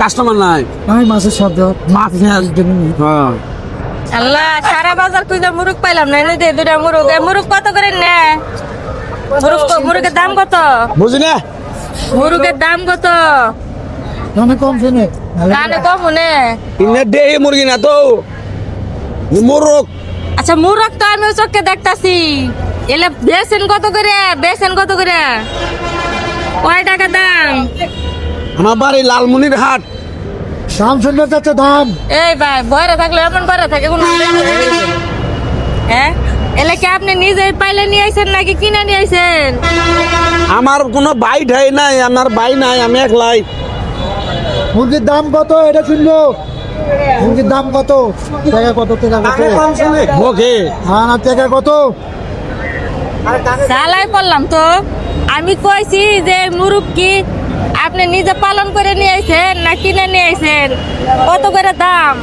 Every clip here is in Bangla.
কাস্টমার নাই আমি মাছের শব্দ মাছ হ্যাঁ আল্লাহ সারা বাজার তুই তো মুরগ পাইলাম না এনে দে দুটা মুরগ মুরগ কত করে নে মুরগের দাম কত বুঝি না মুরগের দাম কত আমি কম শুনে কানে কম নে ইনে দেহি মুরগি না তো মোরগ আচ্ছা মুরগ তো আমি চোখে দেখতাছি এলে বেসেন কত করে কয় টাকা দাম আমার বাড়ি লালমনির হাট দাম শুনতে চাচ্ছে দাম এই ভাই বয়রা থাকলে এমন বয়রা থাকে কোনো হ্যাঁ এলে কি আপনি নিজে পাইলে নিয়ে আইছেন নাকি কিনে নিয়ে আইছেন আমার কোনো ভাই ঠাই নাই আমার ভাই নাই আমি একলাই মুরগির দাম কত এটা শুনলো মুরগির দাম কত টাকা কত মুখে হ্যাঁ না টাকা কত জ্বালাই পড়লাম তো আমি কইছি যে মুরগ কি আপনি নিজে পালন করে নিয়ে আইছেন না কিনে নিয়ে আইছেন কত করে দাম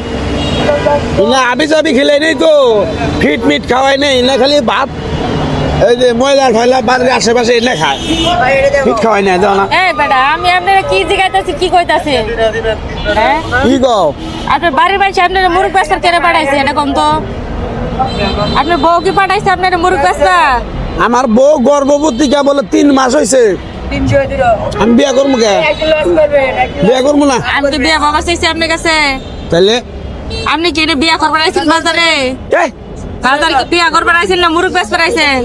ইনা আবি যাবি খেলে নেই তো ফিট মিট খাওয়াই নেই না খালি ভাত এই যে ময়লা ঠয়লা বাড়ির আশেপাশে এনে খায় ফিট খাওয়াই নাই দাও না এই বেটা আমি আপনারা কি জিগাইতাছি কি কইতাছি হ্যাঁ কি গো আপনার বাড়ির বাইরে আপনারা মুরগ বেচার কেড়ে পাঠাইছে এটা কম তো আপনার বউ কি পাঠাইছে আপনারা মুরগ বেচা আমার বউ গর্ভবতী কে বলে 3 মাস হয়েছে আমি বিয়া করবো কে বিয়া করবো না আমি তো বিয়া বাবা চাইছি আপনার কাছে তাহলে আপনি কি বিয়া করবার আইছেন বাজারে এই, বাজারে কি বিয়া করবার আইছেন না মুরগ বেচবার আইছেন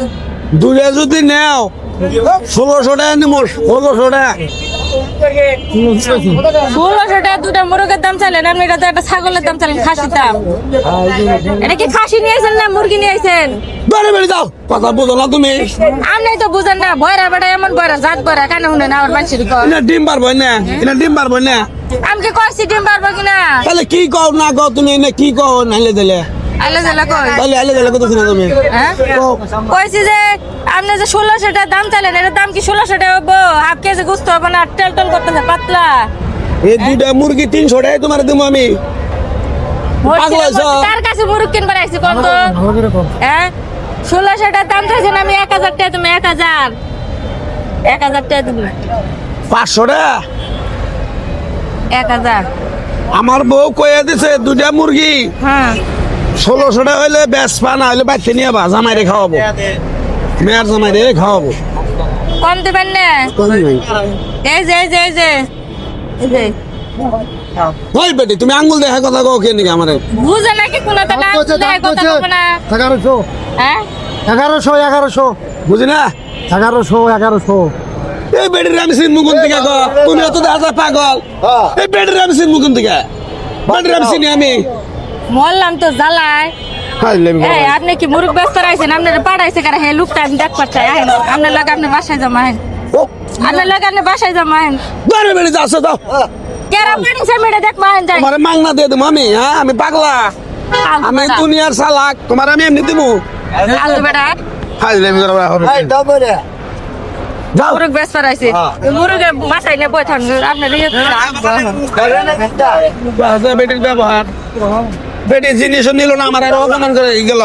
দূরে যদি নেও 1600 টাকা নিব 1600 টাকা 1600 টাকা দুটা মুরগের দাম চাইলেন আপনি এটা তো একটা ছাগলের দাম চাইলেন খাসির দাম এটা কি খাসি নিয়ে আইছেন না মুরগি নিয়ে আইছেন বাড়ি বাড়ি যাও কথা বুঝো না তুমি আপনি তো বুঝেন না বয়রা বেটা এমন বয়রা জাত বয়রা কেন শুনে না আমার মানুষের কর এনে ডিম পারবো না এনে ডিম পারবো না আমি কি করছি ডিম পারবো কিনা তাহলে কি কও না কও তুমি এনে কি কও নাইলে দিলে আল্লাহ জাল্লাহ কই তাহলে আলে দিলে কত কিনা তুমি হ্যাঁ কইছি যে আপনি যে 1600 টাকা দাম চাইলেন এর দাম কি 1600 টাকা হবো হাফ কেজি গুস্ত হবে না টেল টেল করতেছে পাতলা এই দুইটা মুরগি 300 টাকা তোমার দেবো আমি পাগল হইছো? তার কাছে মুরগ কিনবার আইছি কোন তো ভালো করে কম হ্যাঁ 1600 টাকা দাম চাইছেন আমি 1000 টাকা তুমি 1000 টাকা তুমি 500 টাকা 1000 আমার বউ কয়ে দিছে দুইটা মুরগি হ্যাঁ 1600 টাকা হইলে বেশ পা না হইলে বাইতে নিয়ে বা জামাইরে খাওয়াবো মেয়ের জামাইরে খাওয়াবো কম দিবেন না এই যে ওই বেটি তুমি আঙ্গুল দেখা কথা কও কে নাকি আমারে বুঝে নাকি কোনো তো না দেয় কথা কব না 1100 হ্যাঁ 1100 বুঝি না 1100 এই বেটির আমি সিন মুকুন থেকে গো তুমি তো দেখা পাগল এই বেটির আমি সিন মুকুন থেকে বেটির আমি চিনি আমি বললাম তো জ্বালায় এই আপনি কি মুরগ ব্যস্ত রাইছেন আপনার পাঠাইছে কারা হে লুকটা আমি দেখ পাচ্ছি আপনার লাগে আপনি বাসায় জমায়েন আপনার লাগে আপনি বাসায় জমায়েন বারে বেটি যাচ্ছে তো কেরা পাঠিয়েছে মেরে দেখ মায়েন যাই তোমারে মাংনা দিয়ে দেবো আমি হ্যাঁ আমি পাগলা আমি দুনিয়ার চালাক তোমার আমি এমনি দিব আলু বেটা ফাইজলামি করো যাও মুরগ ব্যস্ত রাইছে মুরগে বাসায় নিয়ে বই থাকবে আপনার বেটির ব্যবহার বেটি জিনিস নিল না আমার আর অপমান করে গেল